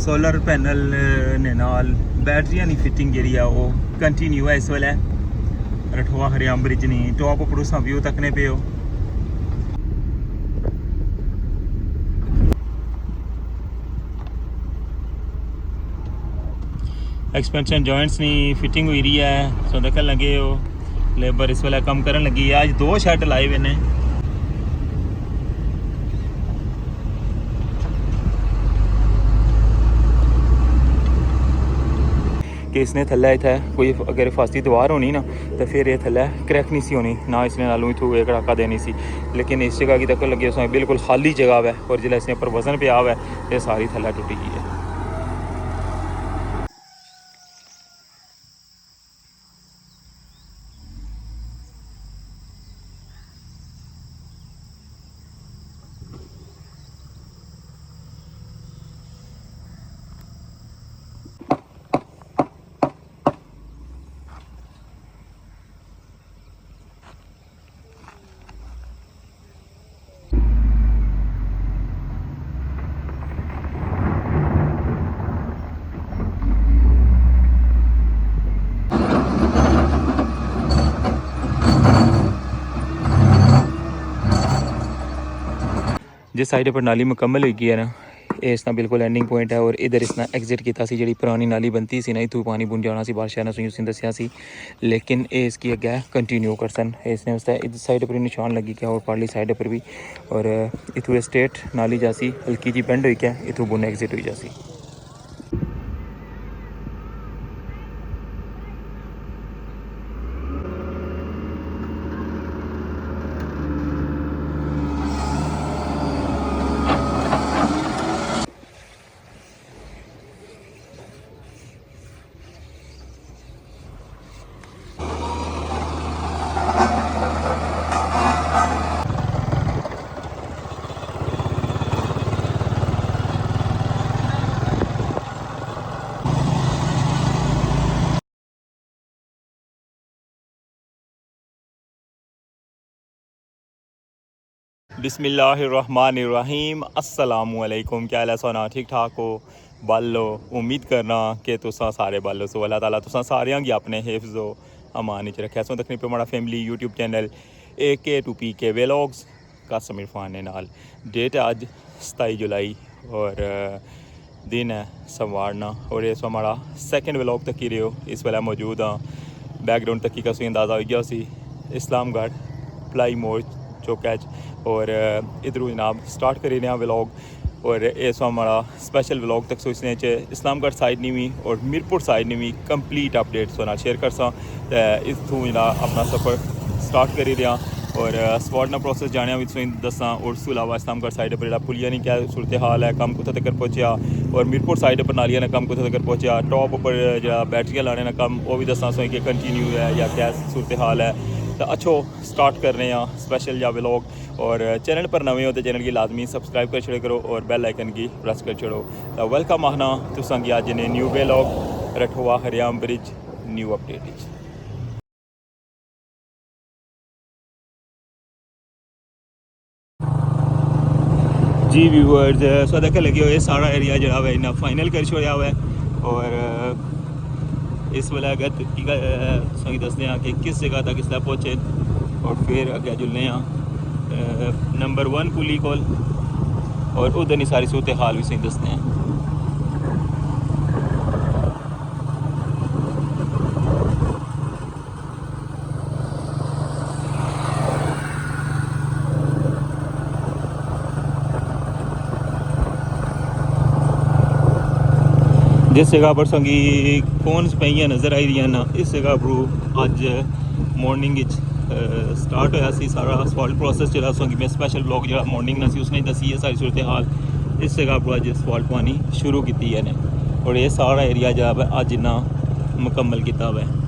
Solar panel ने नाल बैटरियां दी fitting जी है वो कंटिन्यू है इस वेले रठवा हरियाम ब्रिज नहीं टॉप उपर तुसां व्यू तकने पे हो। एक्सपेंशन जॉइंट्स नी फिटिंग हुई रही है सो देखने लगे हो लेबर इस वेले कम करन लगी है। आज 2 शेड लाए हुए ने कि इसने थल्ले इत्थै कोई अगर फास्ती दीवार होनी ना तो फिर ये थल्ले क्रैक नहीं सी होनी ना इसने नालों इत्थों एक कड़ाका देनी सी। लेकिन इस जगह की तक लगे उसमें बिल्कुल खाली जगह है और जिसले इसने पर वजन पे आवा है ये सारी थल्ले टुटी गई है। जिस साइड पर नाली मुकम्मल हो गई है ना ये इसना बिल्कुल एंडिंग पॉइंट है और इधर इसना एग्जिट किया सी जी पुरानी नाली बनती सी ना इतों पानी बुन जाना सी बादशाह ने सुन दसिया सी। लेकिन ये इसकी अगे कंटिन्यू कर सन इसने उसका इस साइड पर निशान लगी क्या और पारली साइड पर भी और इतों स्ट्रेट नाली जासी हल्की जी बेंड हुई क्या इतों बुन एग्जिट हुई जासी। बिस्मिल्लाहिर्रहमानिर्रहीम अस्सलामुअलैकुम। क्या हाल है सोना ठीक ठाक हो बालो उम्मीद करना कि तुसा सारे बालो सो अल्लाह ताला तुसा सारियां गी अपने हिफ्ज़ो अमान च रखे सो दखनी पे हमारा family YouTube channel AK2PK vlogs Kasam Irfan ने नाल डेट है आज 27 जुलाई और दिन है सोमवारना और ये हमारा सेकंड व्लॉग तक ही रहे हो इस वेला मौजूद हाँ बैकग्राउंड तक का अंदाज़ा हो गया सी इस्लामगढ़ प्लाई मोड़ चौक और इधरों जनाब स्टार्ट करी रहे हैं व्लॉग और इस हमारा स्पेशल व्लॉग तक सोचने इस्लामगढ़ साइड नहीं हुई और मीरपुर साइड नहीं हुई कंप्लीट अपडेट सोना शेयर कर सा इतों जरा अपना सफ़र स्टार्ट करी रहा और स्पॉट प्रोसेस जाने भी दसा और उस अलावा इस्लामगढ़ साइड पर पुलिया नहीं क्या सूरत हाल है कम कुत्थे तक पहुँचा और मीरपुर साइड पर नालिया ने कम कुत्थे तक पहुँचा टॉप पर जो बैटरियां लाने का कम वो भी दसा सो कि कंटिन्यू है या क्या सूरत हाल है। तो अच्छो स्टार्ट कर रहे हैं स्पेशल या व्लॉग और चैनल पर नवे हो तो चैनल की लाजमी सब्सक्राइब कर छड़े करो और बेल आइकन की प्रेस कर छड़ो। तो वेलकम आना तुसां गी अज ने न्यू व्लॉग रठवा हरियाम ब्रिज न्यू अपडेट। जी व्यूअर्स सो देख लगे हो सारा एरिया जो है इन्ना फाइनल कर छोड़ा हुआ है और इस वेले अगर सही दसते हैं कि किस जगह तक इसलिए पहुँचे और फिर अगर जुलने नंबर 1 पुली कोल और उधर नहीं सारी सूरत हाल भी सही दसते हैं। जिस जगह पर संगी कौन सपाइयां नज़र आई रही ना इस जगह पर अज मॉर्निंग स्टार्ट होया सी सारा असफाल्ट प्रोसेस जो संगी मैं स्पेशल ब्लॉग जो मॉर्निंग ना सी उसने दसी है सारी सूरत हाल इस जगह पर अज असफाल्ट पानी शुरू की है ने और ये सारा एरिया जो है अज इन्ना मुकम्मल किया हुआ है।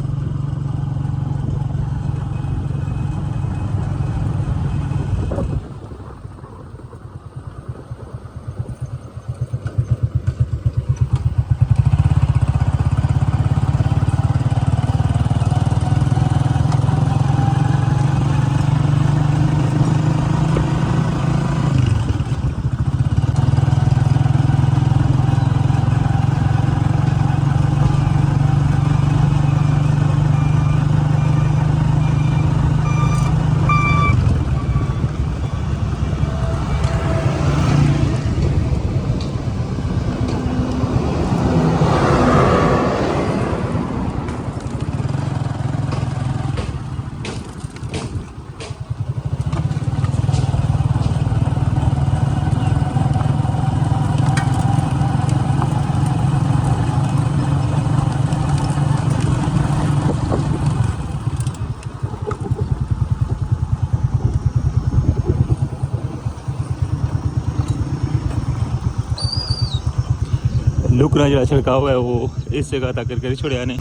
लुकना जो छिड़का हुआ है वो इस जगह तक करके छोड़िया ने।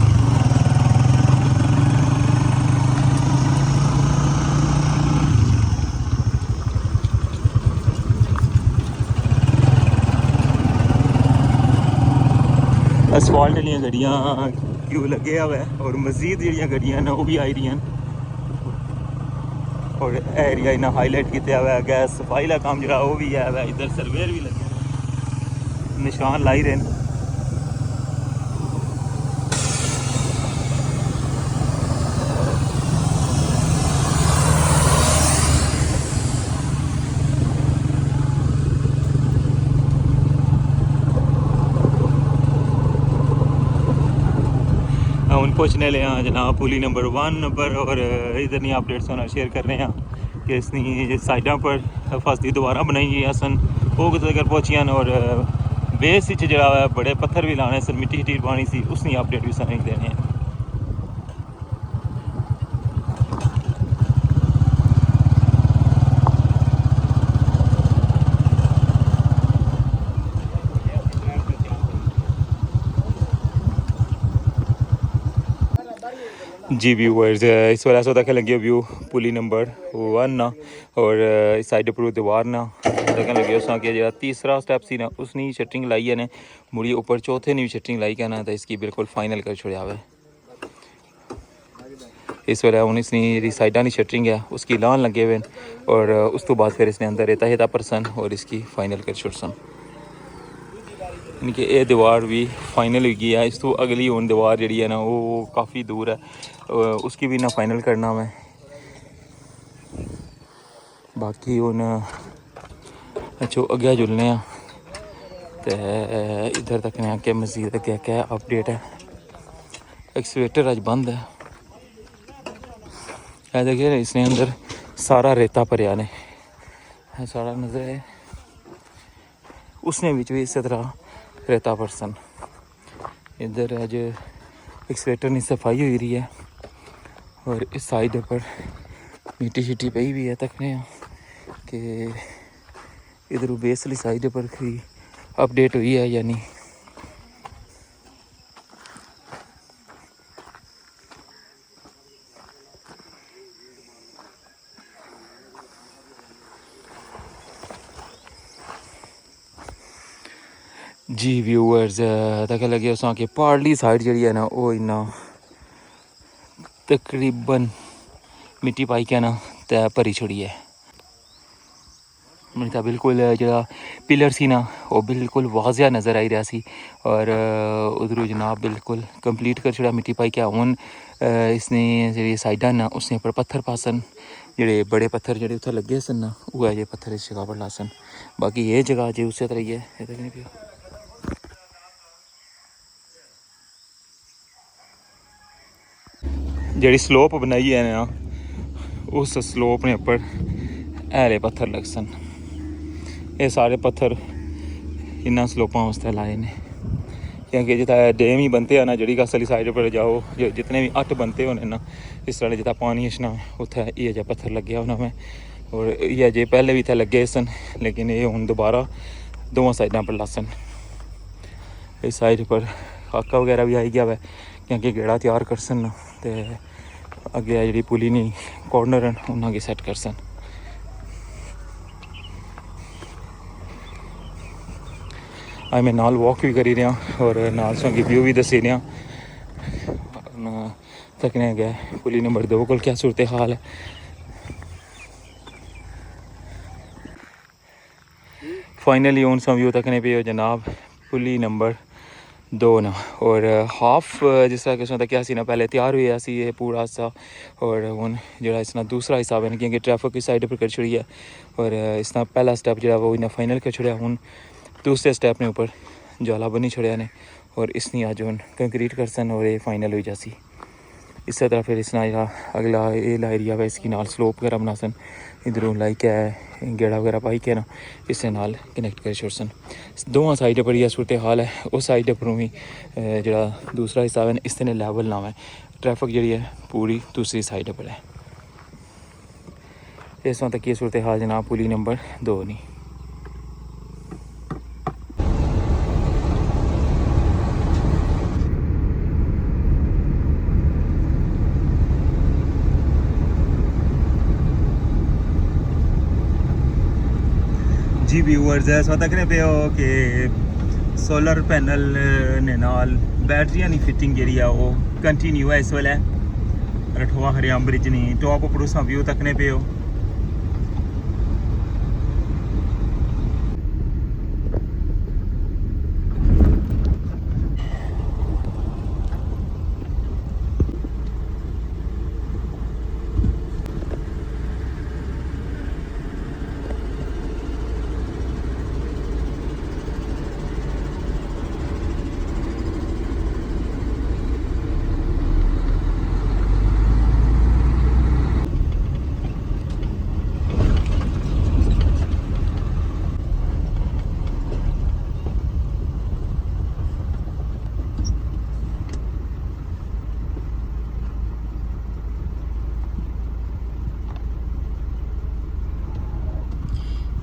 असफाल्ट वाली गड्डियाँ क्यों लगे हुआ है और मजीद जी गड्डियाँ ना वो भी आई रही हैं और एरिया इन्ना हाईलाइट किया हुआ है। गैस सफाई का काम जो वो भी है, इधर सर्वेयर भी लगे निशान लाई रहे हैं। हम पहुँचने ले हैं जनाब पुली नंबर 1 पर और इधर नहीं अपडेट्स होना शेयर कर रहे हैं कि इसनी साइडों पर हिफाजती दोबारा बनाई गई सन वो कितने तक पहुँचियां और बेस जो बड़े पत्थर भी लाने सन मिट्टी शीटी पानी सी उसनी अपडेट भी सन देने हैं। जी व्यूअर्स इस वाला सौ तक लगे व्यू पुली नंबर 1 ना और इस साइड पर दीवार ना तक लगे उस जो तीसरा स्टैप सी ना उसने शटरिंग लाई है ने मुड़ी ऊपर चौथे ने भी शटरिंग लाई कहना तो इसकी बिल्कुल फाइनल कर छोड़ा हुआ है। इस वाला हूँ इसनी जी साइडा की शटरिंग है उसकी लान लगे हुए और उस तो बाद फिर इसने अंदर रहता परसन और इसकी फाइनल कर छोड़ सन यानी कि ये दीवार भी फाइनल हो गई है। इस तो अगली हूँ दीवार जी है ना वो काफ़ी दूर है उसकी भी ना फाइनल करना मैं बाकी हूँ अच्छो अगे जुलने तो इधर तक ने आके मजीद अगे क्या अपडेट है। एक्सवेटर अज बंद है देखिए इसने अंदर सारा रेता भरिया ने सारा नजर है उसने भी इस तरह रेता परसन इधर अज एक्सवेटर की सफाई हो रही है और इस साइड पर मिट्टी शिट्टी पई भी है तकने कि इधर बेस वाली साइड पर कोई अपडेट हुई है या नहीं। जी व्यूअर्स तक लगे उस कि पारली साइड जी है ना वो इन्ना तकरीबन मिट्टी पाई के ना तै भरी छोड़ी है मैं बिल्कुल जो पिलर सी ना वो बिल्कुल वाजिया नज़र आई रहा सी और उधरों जनाब बिल्कुल कंप्लीट कर छोड़ा मिट्टी पाई के हूँ इसने जी साइडा ना उसने पर पत्थर पासन जोड़े बड़े पत्थर जोड़े उत्थे लगे सन ना वो जे पत्थर इस जगह पर लासन बाकी ये जगह जो उस तरह ही है। जी स्लोप बनाई है ना उस स्लोप ने उपर ऐले पत्थर लग सन ये सारे पत्थर इन्ना स्लोपां वास्ते लाए ने क्योंकि जितना डैम ही बनते हैं ना जी कसली साइड पर जाओ जितने भी 8 बनते होने ना इस तरह जितना पानी इछना उत्थे ये जो पत्थर लगे होना मैं और ये जे पहले भी इतने लगे सन लेकिन ये हूँ दोबारा दोवां साइडों पर लासन इस साइड पर खाका वगैरह भी आई गया वै क्योंकि गेड़ा तैयार कर सन तो अगे जी पुली नहीं कॉर्नर उन्होंने सैट कर सन। आज मैं नाल वॉक भी करी रहा और नाल संगी व्यू भी दसी रहा तकने गया पुली नंबर 2 को क्या सूरत हाल है। फाइनली हूँ व्यू तकने पे जनाब पुली नंबर 2 ना और हाफ जिस तरह किस्म क्या सी ना पहले तैयार हुआ सी ये पूरा हिस्सा और हूँ जो इसना दूसरा हिसाब है क्योंकि ट्रैफिक की साइड पर कर छड़ी है और इसना पहला स्टैप जो वो इन्हें फाइनल कर छड़िया हूँ दूसरे स्टैप ने ऊपर जाला बनी छड़िया ने और इसने अज हूँ कंक्रीट कर सन और ये फाइनल हो जासी। इस तरह फिर इसना अगला ये एरिया वा इसकी नाल स्लोप वगैरह बना सन इधरों लाइक है गेड़ा वगैरह पाई के ना इससे नाल कनैक्ट कर छोड़ सन दोवां साइड पर यह सूरत हाल है। उस साइड पर भी जो दूसरा हिस्सा है इसने लैवल ना है ट्रैफिक जी है पूरी दूसरी साइड पर है। इस वक्त तक ये सूरत हाल जनाब पुली नंबर 2 नहीं। जी व्यूअर्स है सो तकने पे हो कि सोलर पैनल ने नाल बैटरियां दी फिटिंग जेह्ड़ी है वो कंटिन्यू है इस वेले रठवा हरियाम ब्रिज नहीं टॉप उप्पर तुसां व्यू तकने पे हो।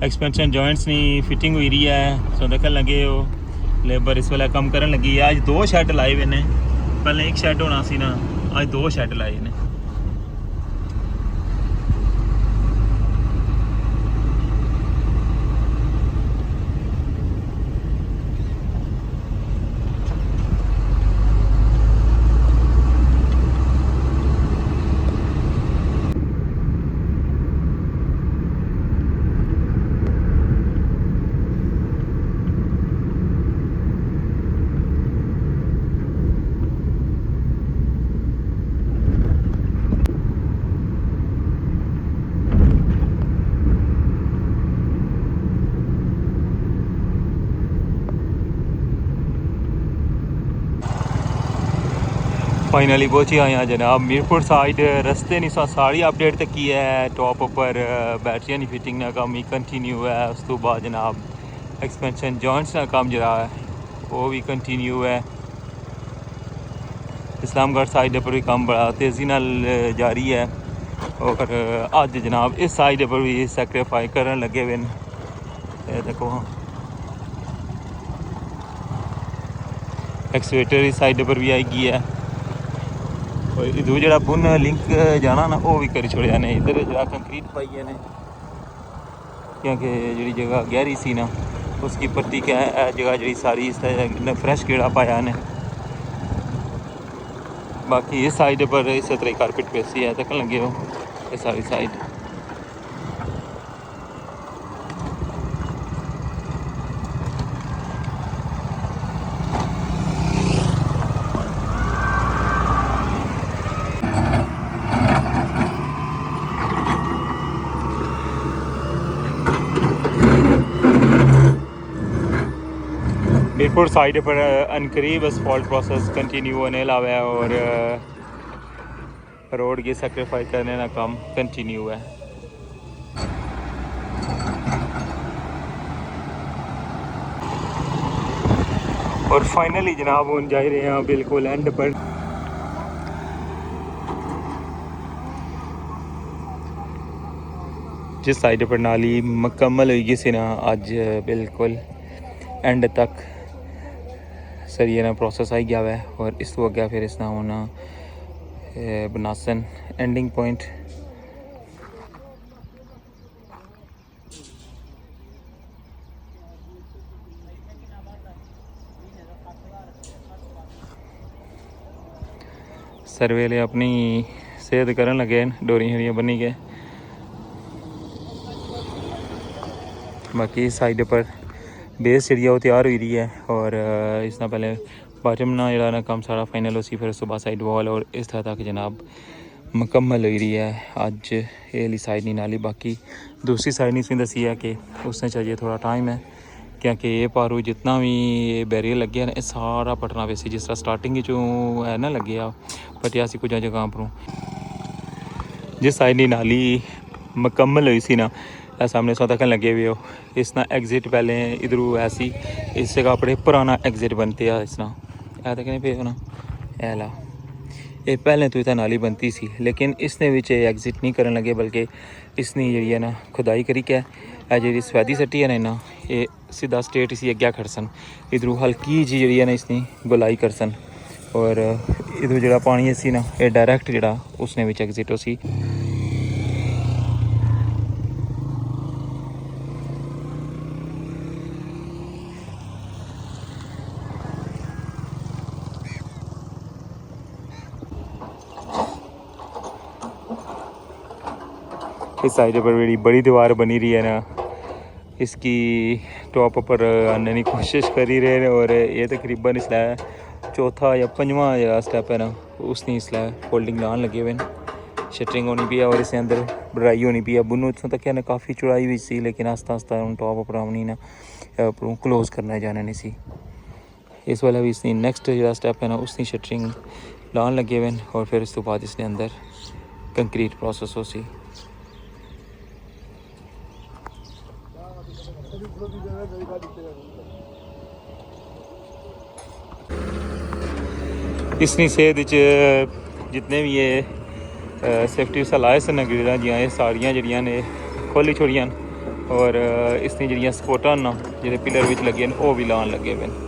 एक्सपेंशन जॉइंट्स नी फिटिंग हुई रही है सो देखने लगे हो लेबर इस वेले कम करन लगी है। अज 2 शैड लाए हुए ने पहले एक शैड होना सी ना अज 2 शैड लाए ने। फाइनली पहुंची आए हैं जनाब मीरपुर साइड रस्ते नहीं सारी अपडेट तक की है। टॉप ऊपर बैटरियां की फिटिंग का काम ही कंटिन्यू है। उस तो बाद जनाब एक्सपेंशन जॉइंट्स का काम जरा है वो भी कंटिन्यू है। इस्लामगढ़ साइड पर भी काम बड़ा तेज़ी नाल जारी है और अज जनाब इस साइड पर भी सैक्रीफाई करन लगे हुए हैं। देखो एक्सवेटर इस साइड पर भी आई गई है और इधर जो पुन लिंक जाना ना वो भी करी छोड़िया ने। इधर जरा कंक्रीट पाई है ने क्योंकि जी जगह गहरी सी ना उसकी पट्टी क्या है जगह जी सारी इस फ्रैश कीड़ा पाया ने। बाकी इस साइड पर इस तरह कारपेट पेसी है तक लगे हो ये सारी साइड। मीरपुर साइड पर अनकरीब असफॉल्ट प्रोसेस कंटिन्यू होने लगा है और रोड की सैक्रीफाई करने का काम कंटिन्यू है। और फाइनली जनाब हम जा रहे हैं बिल्कुल एंड पर। जिस साइड पर नाली मुकम्मल होगी सी ना अज बिल्कुल एंड तक सरिये ना प्रोसेस आई गया है और इस तो अगे फिर इसना होना बनासन एंडिंग पॉइंट। सर्वेले अपनी सेहत करन लगे डोरियां शरियां बनी गए। बाकी साइड पर बेस जी वो तैयार हुई रही है और इसना पहले बाटम ना जरा ना काम सारा फाइनल उसी फिर सुबह साइड वॉल और इस तरह तक जनाब मुकम्मल हुई रही है। अज ये साइड नहीं नाली बाकी दूसरी साइड नहीं सी दसी है कि उसने चाहिए थोड़ा टाइम है क्योंकि ये पारू जितना भी बैरियर लगे हैं ये सारा पटना वैसे जिस तरह स्टार्टिंग चो है ना लगे पटिया सी कुछ जगह पर जिस साइड नहीं नाली मुकम्मल हुई सी ना सामने सौ तक लगे हुए हो। इसना एग्जिट पहले इधरू ऐसी इस जगह अपने पुराना एग्जिट बनते हैं इसना तक पे ना ऐला ये पहले तो इतना नाली बनती सी लेकिन इसने विच एग्जिट नहीं करन लगे बल्कि इसने जी है ना खुदाई करी क्या जी सफेदी सट्टी है ना ये सीधा स्ट्रेट इसी अग्गे खड़सन इधरू हल्की जी जी है ना इसने गुलाई करसन और इधर जो पानी इसी ना ये डायरैक्ट जरा उसने विच एग्जिट हो सी। इस साइड पर बड़ी बड़ी दीवार बनी रही है ना, इसकी टॉप पर आने की कोशिश कर ही रहे हैं। और ये तकरीबन इसलिए चौथा या पंजवां या स्टेप है ना, उसने इसलिए फोल्डिंग लान लगे हुए हैं। शटरिंग होनी पी है और इसके अंदर बढ़ाई होनी पी है। बुनू इतों तक ना काफ़ी चौड़ाई हुई सी, लेकिन आस्ता आस्ता हम टॉप पर अपनी ना उपरों क्लोज करना जाना नहीं सी। इस वाला भी इसने नैक्सट जो स्टैप है ना, उसकी शटरिंग लान लगे हुए हैं। और फिर इस तो बाद इसने अंदर कंक्रीट प्रोसेस हो सी। इसनी सेहत जितने भी ये सेफ्टी सलाह से ग्रिलां जियां ये सारियां जड़ियां ने खोली छोड़ियां और इसनी जड़ियां सपोर्टां ना जेह्ड़े पिलर विच लगे न ओह भी लान लगे हुए न।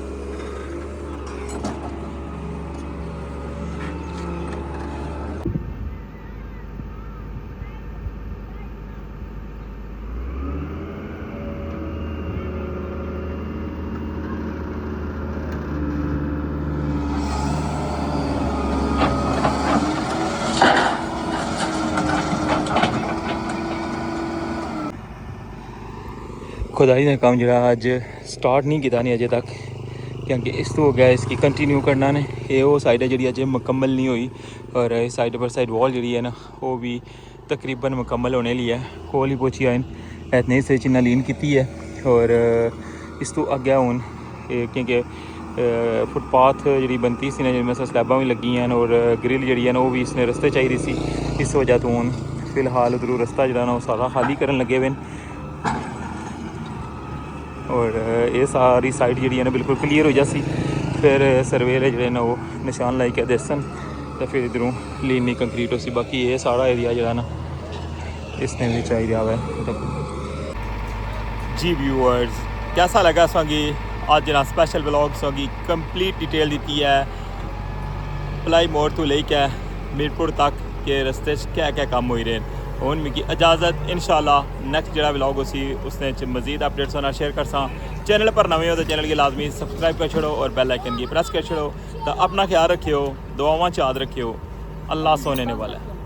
खुदाई ने काम जो अज स्टार्ट नहीं किया नहीं अजे तक, क्योंकि इस तो हो गया इसकी कंटिन्यू करना ने। ये वो साइड है जी अजे मुकम्मल नहीं हुई और इस साइड पर साइड वॉल जी है ना वो भी तकरीबन मुकम्मल होने ली है। कोल ही पहुँची आए इतने से चिन्ह लीन की है। और इस तो अगे हूँ क्योंकि फुटपाथ जी बनती सी ना जिनमें स्लैबां भी लगी हैं और ग्रिल जी है ना वो भी इसने रस्ते चाहिए सी। इस वजह तो हूँ फिलहाल उधरों रस्ता जो ना वो सारा खाली करन लगे हुए हैं। और ये सारी साइड जी है ना बिल्कुल क्लीयर हो जासी। फिर सर्वेयर जो ना वो निशान लाई के दसन तो फिर इधरों लीनी कंक्रीट हो सी। बाकी ये सारा एरिया जो ना इसने भी चाहिए हुआ है। जी व्यूअर्स, कैसा लगा सॉन्गी आज जना स्पेशल व्लॉग सॉन्गी कंप्लीट डिटेल दी है भलाई मोड़ तो लेके मीरपुर तक के रस्ते क्या क्या काम हो रहे हैं। हूँ मिगी इजाज़त, इंशाल्लाह नैक्सट जो व्लॉग उसी उसने मजीद अपडेट्स होना शेयर कर सा। चैनल पर नवे हो तो चैनल की लाजमी सब्सक्राइब कर छोड़ो और बेल आइकन की प्रेस कर छोड़ो। तो अपना ख्याल रखियो, दुआवां याद रखियो। अल्लाह सोने ने वाला है।